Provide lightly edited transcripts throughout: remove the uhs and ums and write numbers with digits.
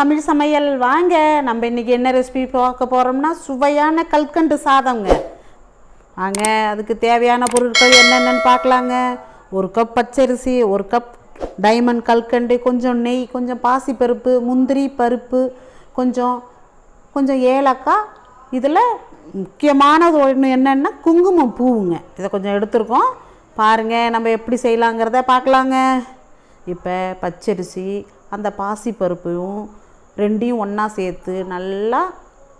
தமிழ் சமையல். வாங்க, நம்ம இன்றைக்கி என்ன ரெசிபி பார்க்க போகிறோம்னா சுவையான கல்கண்டு சாதங்க. வாங்க, அதுக்கு தேவையான பொருட்கள் என்னென்னு பார்க்கலாங்க. 1 கப் பச்சரிசி, 1 கப் டைமண்ட் கல்கண்டு, கொஞ்சம் நெய், கொஞ்சம் பாசிப்பருப்பு, முந்திரி பருப்பு, கொஞ்சம் ஏலக்காய். இதில் முக்கியமானது ஒன்று என்னென்னா குங்குமம் பூவுங்க. இதை கொஞ்சம் எடுத்துருக்கோம். பாருங்கள், நம்ம எப்படி செய்யலாங்கிறத பார்க்கலாங்க. இப்போ பச்சரிசி அந்த பாசிப்பருப்பையும் ரெண்டையும் ஒன்றா சேர்த்து நல்லா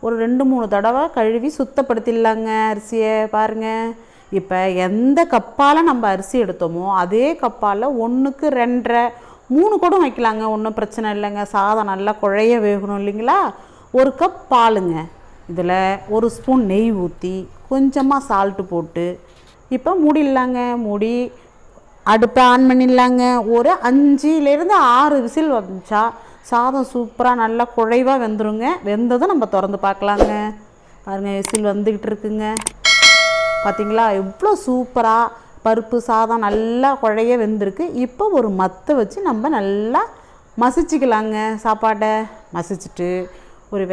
ஒரு 2-3 தடவை கழுவி சுத்தப்படுத்திடலாங்க அரிசியை. பாருங்கள், இப்போ எந்த கப்பால் நம்ம அரிசி எடுத்தோமோ அதே கப்பால் 1க்கு 2.5 3 கூட வைக்கலாங்க, ஒன்றும் பிரச்சனை இல்லைங்க. சாதம் நல்லா குழைய வேகணும் இல்லைங்களா. 1 கப் பாலுங்க. இதில் 1 ஸ்பூன் நெய் ஊற்றி கொஞ்சமாக சால்ட்டு போட்டு இப்போ மூடிடலாங்க. மூடி அடுப்பை ஆன் பண்ணிடலாங்க. ஒரு 5லேருந்து 6 விசில் வந்துச்சா சாதம் சூப்பராக நல்லா குழைவாக வெந்துருங்க. வெந்ததும் நம்ம திறந்து பார்க்கலாங்க. பாருங்கள், விசில் வந்துக்கிட்டு இருக்குங்க. பார்த்திங்களா, எவ்வளோ சூப்பராக பருப்பு சாதம் நல்லா குழைய வெந்திருக்கு. இப்போ ஒரு மத்தை வச்சு நம்ம நல்லா மசிச்சுக்கலாங்க. சாப்பாட்டை மசிச்சுட்டு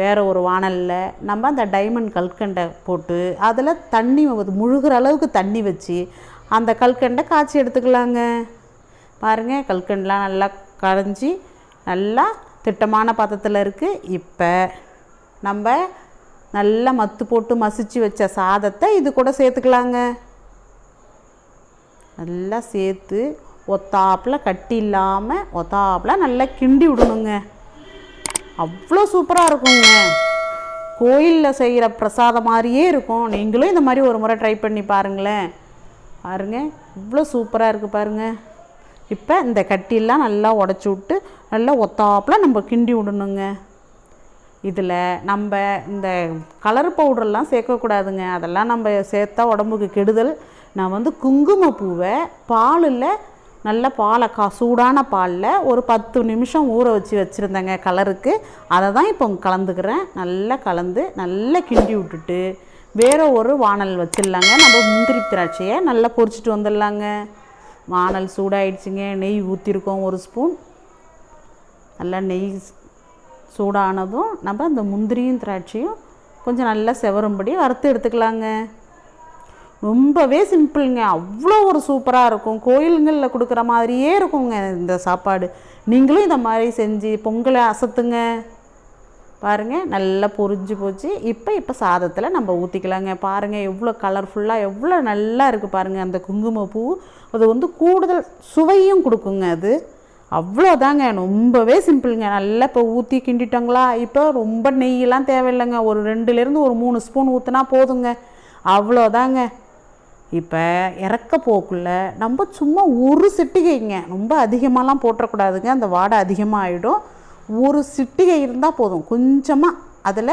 வேறு ஒரு வாணலில் நம்ம அந்த டைமண்ட் கல்கண்டை போட்டு அதில் தண்ணி முழுகிற அளவுக்கு தண்ணி வச்சு அந்த கல்கண்டை காய்ச்சி எடுத்துக்கலாங்க. பாருங்கள், கல்கண்டெலாம் நல்லா கரைஞ்சி நல்லா திட்டமான பாத்திரத்தில் இருக்குது. இப்போ நம்ம நல்லா மத்து போட்டு மசிச்சு வச்ச சாதத்தை இது கூட சேர்த்துக்கலாங்க. நல்லா சேர்த்து ஒத்தாப்பில் கட்டி இல்லாமல் ஒத்தாப்பில் நல்லா கிண்டி விடணுங்க. அவ்வளோ சூப்பராக இருக்குங்க. கோயிலில் செய்கிற பிரசாதம் மாதிரியே இருக்கும். நீங்களும் இந்த மாதிரி ஒரு முறை ட்ரை பண்ணி பாருங்களேன். பாருங்கள், இவ்வளோ சூப்பராக இருக்குது பாருங்கள். இப்போ இந்த கட்டியெல்லாம் நல்லா உடச்சி விட்டு நல்லா ஒத்தாப்பில் நம்ம கிண்டி விடணுங்க. இதில் நம்ம இந்த கலர் பவுடர்லாம் சேர்க்கக்கூடாதுங்க. அதெல்லாம் நம்ம சேர்த்தா உடம்புக்கு கெடுதல். நான் குங்குமப்பூவை பாலில் நல்லா சூடான பாலில் ஒரு 10 நிமிஷம் ஊற வச்சுருந்தேங்க கலருக்கு. அதை தான் இப்போ கலந்துக்கிறேன். நல்லா கலந்து நல்லா கிண்டி விட்டுட்டு வேறு ஒரு வாணல் வச்சிடலாங்க. நம்ம முந்திரி திராட்சையை நல்லா பொரிச்சிட்டு வந்துடலாங்க. வாணல் சூடாகிடுச்சிங்க. நெய் ஊற்றிருக்கோம் 1 ஸ்பூன். நல்லா நெய் சூடானதும் நம்ம இந்த முந்திரியும் திராட்சையும் கொஞ்சம் நல்லா செவரும்படி வறுத்து எடுத்துக்கலாங்க. ரொம்பவே சிம்பிளுங்க. அவ்வளோ ஒரு சூப்பராக இருக்கும். கோயிலுங்களில் கொடுக்குற மாதிரியே இருக்குங்க இந்த சாப்பாடு. நீங்களும் இந்த மாதிரி செஞ்சு பொங்கலை அசத்துங்க. பாருங்கள், நல்லா பொரிஞ்சு போச்சு. இப்போ சாதத்தில் நம்ம ஊற்றிக்கலாங்க. பாருங்கள், எவ்வளோ கலர்ஃபுல்லாக எவ்வளோ நல்லா இருக்குது பாருங்கள். அந்த குங்குமப்பூ அது கூடுதல் சுவையும் கொடுக்குங்க. அது அவ்வளோதாங்க, ரொம்பவே சிம்பிளுங்க. நல்லா இப்போ ஊற்றி கிண்டிட்டோங்களா. இப்போ ரொம்ப நெய்யெல்லாம் தேவையில்லைங்க. ஒரு 2லேருந்து ஒரு 3 ஸ்பூன் ஊற்றினா போதுங்க. அவ்வளோதாங்க. இப்போ இறக்க போக்குள்ள நம்ம சும்மா ஒரு சிட்டிகைங்க, ரொம்ப அதிகமாகலாம் போட்டுறக்கூடாதுங்க. அந்த வாடை அதிகமாக ஆகிடும். ஒரு சிட்டிகை இருந்தால் போதும். கொஞ்சமாக அதில்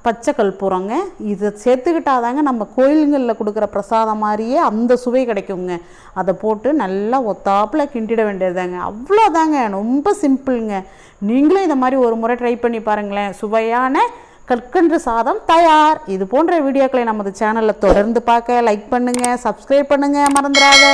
பச்சை கற்பூரங்க. இதை சேர்த்துக்கிட்டாதாங்க நம்ம கோயிலுங்களில் கொடுக்குற பிரசாதம் மாதிரியே அந்த சுவை கிடைக்குங்க. அதை போட்டு நல்லா ஒத்தாப்பில் கிண்டிட வேண்டியதுதாங்க. அவ்வளோதாங்க, ரொம்ப சிம்பிளுங்க. நீங்களும் இந்த மாதிரி ஒரு முறை ட்ரை பண்ணி பாருங்களேன். சுவையான கற்கண்டு சாதம் தயார். இது போன்ற வீடியோக்களை நமது சேனலில் தொடர்ந்து பார்க்க லைக் பண்ணுங்கள், சப்ஸ்கிரைப் பண்ணுங்கள், மறந்துடாத.